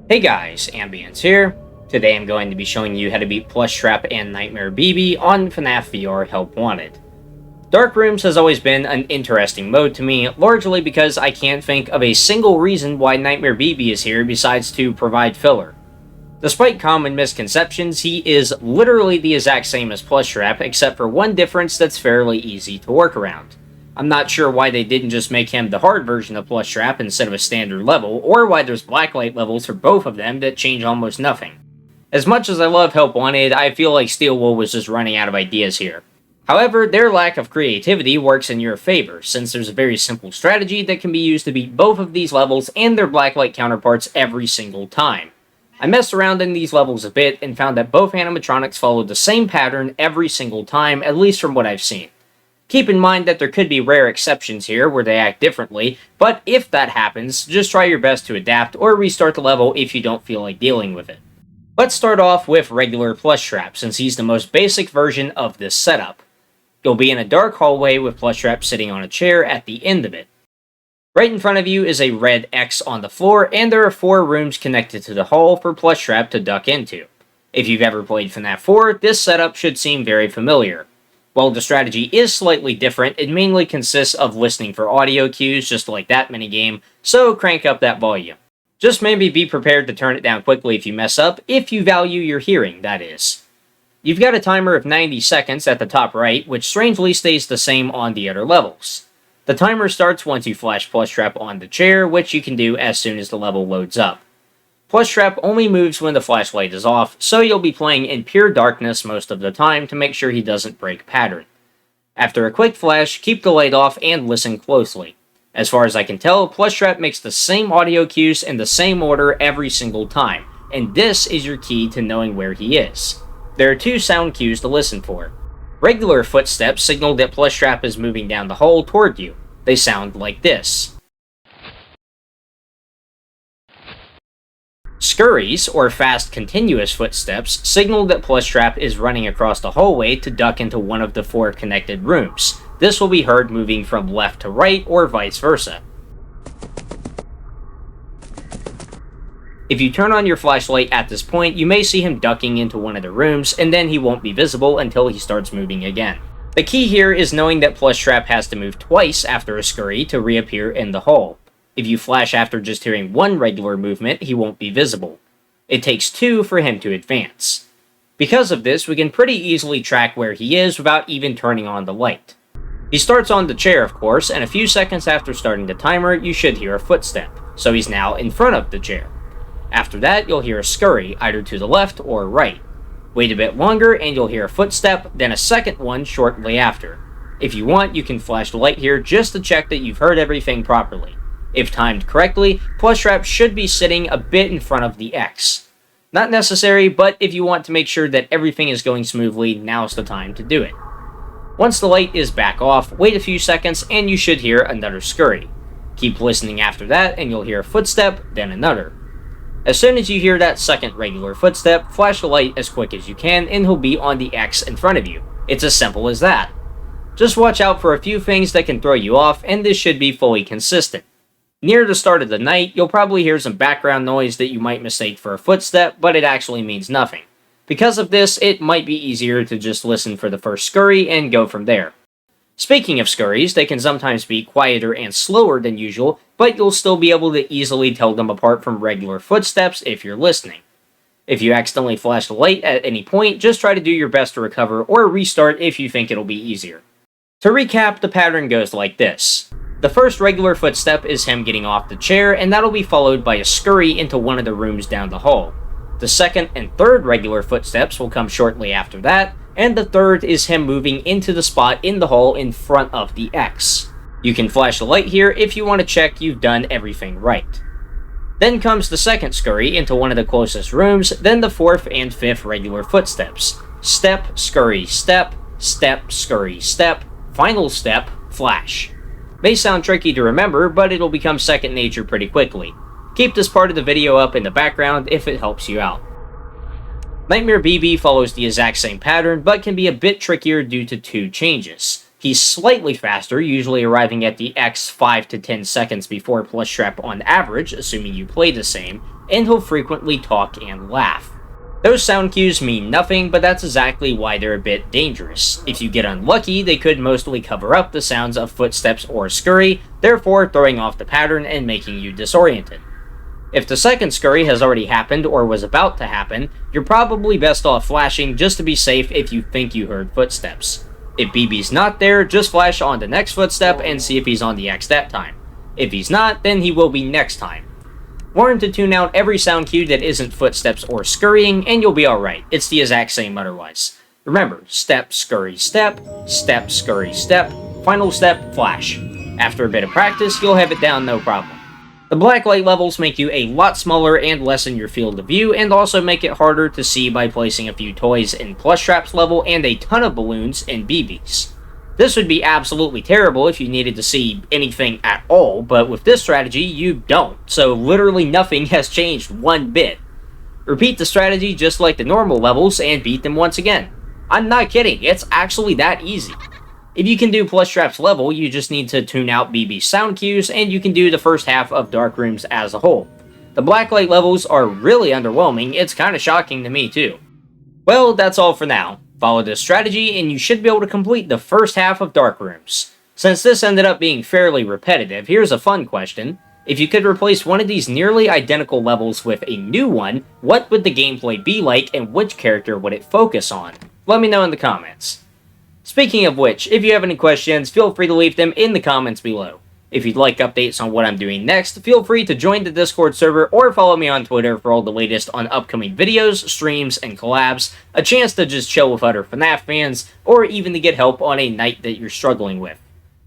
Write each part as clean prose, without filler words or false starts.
Hey guys, Ambience here. Today I'm going to be showing you how to beat Plushtrap and Nightmare BB on FNaF VR Help Wanted. Dark Rooms has always been an interesting mode to me, largely because I can't think of a single reason why Nightmare BB is here besides to provide filler. Despite common misconceptions, he is literally the exact same as Plushtrap, except for one difference that's fairly easy to work around. I'm not sure why they didn't just make him the hard version of Plushtrap instead of a standard level, or why there's blacklight levels for both of them that change almost nothing. As much as I love Help Wanted, I feel like Steel Wool was just running out of ideas here. However, their lack of creativity works in your favor, since there's a very simple strategy that can be used to beat both of these levels and their blacklight counterparts every single time. I messed around in these levels a bit and found that both animatronics followed the same pattern every single time, at least from what I've seen. Keep in mind that there could be rare exceptions here where they act differently, but if that happens, just try your best to adapt or restart the level if you don't feel like dealing with it. Let's start off with regular Plushtrap, since he's the most basic version of this setup. You'll be in a dark hallway with Plushtrap sitting on a chair at the end of it. Right in front of you is a red X on the floor, and there are 4 rooms connected to the hall for Plushtrap to duck into. If you've ever played FNaF 4, this setup should seem very familiar. While the strategy is slightly different, it mainly consists of listening for audio cues, just like that minigame, so crank up that volume. Just maybe be prepared to turn it down quickly if you mess up, if you value your hearing, that is. You've got a timer of 90 seconds at the top right, which strangely stays the same on the other levels. The timer starts once you flash Plushtrap on the chair, which you can do as soon as the level loads up. Plushtrap only moves when the flashlight is off, so you'll be playing in pure darkness most of the time to make sure he doesn't break pattern. After a quick flash, keep the light off and listen closely. As far as I can tell, Plushtrap makes the same audio cues in the same order every single time, and this is your key to knowing where he is. There are 2 sound cues to listen for. Regular footsteps signal that Plushtrap is moving down the hall toward you. They sound like this. Scurries, or fast continuous footsteps, signal that Plushtrap is running across the hallway to duck into one of the 4 connected rooms. This will be heard moving from left to right, or vice versa. If you turn on your flashlight at this point, you may see him ducking into one of the rooms, and then he won't be visible until he starts moving again. The key here is knowing that Plushtrap has to move twice after a scurry to reappear in the hall. If you flash after just hearing one regular movement, he won't be visible. It takes 2 for him to advance. Because of this, we can pretty easily track where he is without even turning on the light. He starts on the chair, of course, and a few seconds after starting the timer, you should hear a footstep, so he's now in front of the chair. After that, you'll hear a scurry, either to the left or right. Wait a bit longer, and you'll hear a footstep, then a second one shortly after. If you want, you can flash the light here just to check that you've heard everything properly. If timed correctly, Plushtrap should be sitting a bit in front of the X. Not necessary, but if you want to make sure that everything is going smoothly, now's the time to do it. Once the light is back off, wait a few seconds and you should hear another scurry. Keep listening after that and you'll hear a footstep, then another. As soon as you hear that second regular footstep, flash the light as quick as you can and he'll be on the X in front of you. It's as simple as that. Just watch out for a few things that can throw you off, and this should be fully consistent. Near the start of the night, you'll probably hear some background noise that you might mistake for a footstep, but it actually means nothing. Because of this, it might be easier to just listen for the first scurry and go from there. Speaking of scurries, they can sometimes be quieter and slower than usual, but you'll still be able to easily tell them apart from regular footsteps if you're listening. If you accidentally flash the light at any point, just try to do your best to recover or restart if you think it'll be easier. To recap, the pattern goes like this. The first regular footstep is him getting off the chair, and that'll be followed by a scurry into one of the rooms down the hall. The second and third regular footsteps will come shortly after that, and the third is him moving into the spot in the hall in front of the X. You can flash the light here if you want to check you've done everything right. Then comes the second scurry into one of the closest rooms, then the 4th and 5th regular footsteps. Step, scurry, step, step, scurry, step, final step, flash. May sound tricky to remember, but it'll become second nature pretty quickly. Keep this part of the video up in the background if it helps you out. Nightmare BB follows the exact same pattern, but can be a bit trickier due to 2 changes. He's slightly faster, usually arriving at the X 5 to 10 seconds before Plushtrap on average, assuming you play the same, and he'll frequently talk and laugh. Those sound cues mean nothing, but that's exactly why they're a bit dangerous. If you get unlucky, they could mostly cover up the sounds of footsteps or scurry, therefore throwing off the pattern and making you disoriented. If the second scurry has already happened or was about to happen, you're probably best off flashing just to be safe if you think you heard footsteps. If BB's not there, just flash on the next footstep and see if he's on the X that time. If he's not, then he will be next time. Learn to tune out every sound cue that isn't footsteps or scurrying, and you'll be alright. It's the exact same otherwise. Remember, step, scurry, step, step, scurry, step, final step, flash. After a bit of practice, you'll have it down no problem. The black light levels make you a lot smaller and lessen your field of view, and also make it harder to see by placing a few toys in Plushtrap's level and a ton of balloons in BB's. This would be absolutely terrible if you needed to see anything at all, but with this strategy, you don't, so literally nothing has changed one bit. Repeat the strategy just like the normal levels and beat them once again. I'm not kidding, it's actually that easy. If you can do Plushtrap's level, you just need to tune out BB's sound cues, and you can do the first half of Dark Rooms as a whole. The blacklight levels are really underwhelming, it's kinda shocking to me too. Well, that's all for now. Follow this strategy, and you should be able to complete the first half of Dark Rooms. Since this ended up being fairly repetitive, here's a fun question. If you could replace one of these nearly identical levels with a new one, what would the gameplay be like, and which character would it focus on? Let me know in the comments. Speaking of which, if you have any questions, feel free to leave them in the comments below. If you'd like updates on what I'm doing next, feel free to join the Discord server or follow me on Twitter for all the latest on upcoming videos, streams, and collabs, a chance to just chill with other FNaF fans, or even to get help on a night that you're struggling with.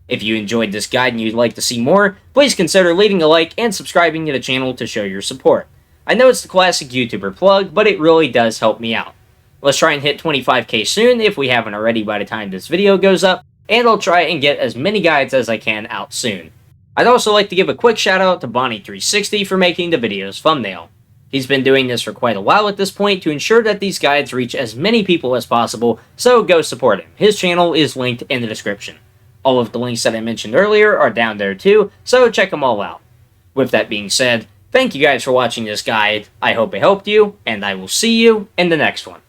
If you enjoyed this guide and you'd like to see more, please consider leaving a like and subscribing to the channel to show your support. I know it's the classic YouTuber plug, but it really does help me out. Let's try and hit 25k soon if we haven't already by the time this video goes up, and I'll try and get as many guides as I can out soon. I'd also like to give a quick shout out to Bonnie360 for making the video's thumbnail. He's been doing this for quite a while at this point to ensure that these guides reach as many people as possible, so go support him. His channel is linked in the description. All of the links that I mentioned earlier are down there too, so check them all out. With that being said, thank you guys for watching this guide, I hope it helped you, and I will see you in the next one.